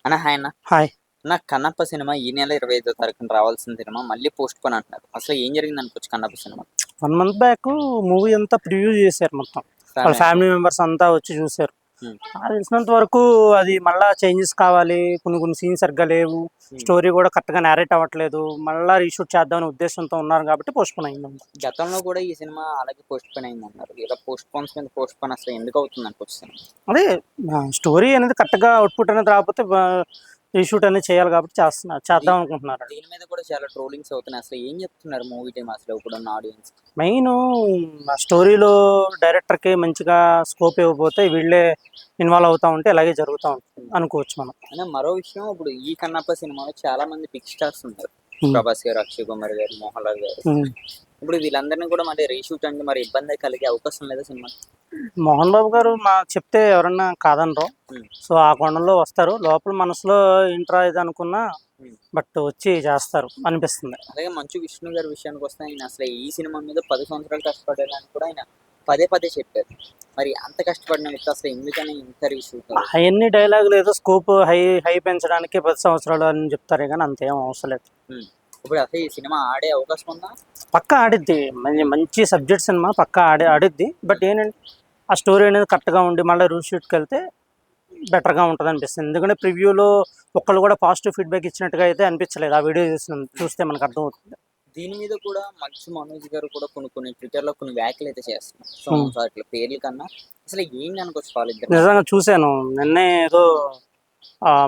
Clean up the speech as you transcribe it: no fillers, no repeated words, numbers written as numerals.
అన్న హాయ్ అన్న. హాయ్. నా కన్నప్ప సినిమా ఈ నెల 25వ తారీఖున రావాల్సిన సినిమా మళ్ళీ పోస్ట్ పోన్ అంటున్నారు. అసలు ఏం జరిగింది అనుకోవచ్చు Kannappa cinema? 1 month back movie అంతా ప్రివ్యూ చేశారు మొత్తం. వాళ్ళ ఫ్యామిలీ మెంబర్స్ అంతా వచ్చి చూశారు. నాకు తెలిసినంత వరకు అది మళ్ళా చేంజెస్ కావాలి, కొన్ని సీన్స్ సరిగ్గా లేవు, స్టోరీ కూడా కరెక్ట్గా నేరేట్ అవ్వట్లేదు, మళ్ళీ రీషూట్ చేద్దామనే ఉద్దేశంతో ఉన్నారు కాబట్టి పోస్ట్ పోన్ అయింది. గతంలో కూడా ఈ సినిమా అలాగే పోస్ట్ పోన్ అయింది అన్నారు. ఇలా పోస్ట్ పోన్స్ మీద పోస్ట్ పోన్ అసలు ఎందుకు అవుతుంది అనుకోవచ్చు? అదే స్టోరీ అనేది కరెక్ట్గా అవుట్పుట్ అనేది రాకపోతే రీషూట్ అనేది చేయాలి కాబట్టి చేద్దాం అనుకుంటున్నారు. దీని మీద కూడా చాలా ట్రోలింగ్స్ అవుతున్నాయి. అసలు ఏం చెప్తున్నారు మూవీ టీమ్ అసలు ఇప్పుడున్న ఆడియన్స్? మెయిన్ స్టోరీలో డైరెక్టర్కి మంచిగా స్కోప్ ఇవ్వకపోతే వీళ్ళే ఇన్వాల్వ్ అవుతా ఉంటే ఇలాగే జరుగుతూ ఉంటుంది అనుకోవచ్చు మనం. అయినా మరో విషయం, ఇప్పుడు ఈ కన్నప్ప సినిమాలో చాలా మంది బిగ్ స్టార్స్ ఉన్నారు. ప్రభాస్ గారు, అక్షయ్ కుమార్ గారు, మోహన్ లాల్ గారు. ఇప్పుడు వీళ్ళందరినీ కూడా మరి రీషూట్ అంటే మరి ఇబ్బంది కలిగే అవకాశం లేదా సినిమా? మోహన్ బాబు గారు మా చెప్తే ఎవరన్నా కాదనరు. సో ఆ కోణంలో వస్తారు. లోపల మనసులో ఇంట్రా ఇది అనుకున్నా బట్ వచ్చి చేస్తారు అనిపిస్తుంది. అలాగే మంచు విష్ణు గారి విషయానికి వస్తే ఆయన అసలు ఈ సినిమా మీద 10 సంవత్సరాలు కష్టపడాలని కూడా ఆయన పదే పదే చెప్పారు. మరి అంత కష్టపడిన వ్యక్తి అసలు ఎందుకని ఇంత రీషూట్? అవన్నీ డైలాగులు ఏదో స్కోప్ హై పెంచడానికి 10 సంవత్సరాలు అని చెప్తారే కానీ అంతేం అవసరం లేదు. ఇప్పుడు అసలు ఈ సినిమా ఆడే అవకాశం ఉందా? పక్కా ఆడిద్ది. మంచి సబ్జెక్ట్ సినిమా పక్కా ఆడిద్ది. బట్ ఏంటంటే ఆ స్టోరీ అనేది కరెక్ట్గా ఉండి మళ్ళీ షూట్కి వెళ్తే బెటర్గా ఉంటుంది అనిపిస్తుంది. ఎందుకంటే ప్రివ్యూలో ఒక్కళ్ళు కూడా పాజిటివ్ ఫీడ్బ్యాక్ ఇచ్చినట్టుగా అయితే అనిపించలేదు. ఆ వీడియో చూస్తే మనకు అర్థమవుతుంది. దీని మీద కూడా మంచు మనోజ్ గారు కూడా కొన్ని ట్విట్టర్లో కొన్ని వ్యాఖ్యలు అయితే చేస్తున్నారు. సో అట్లా పేర్ల కన్నా అసలు ఏంటి అనుకోవచ్చు వాళ్ళిద్దరు? నిజంగా చూశాను నిన్నే ఏదో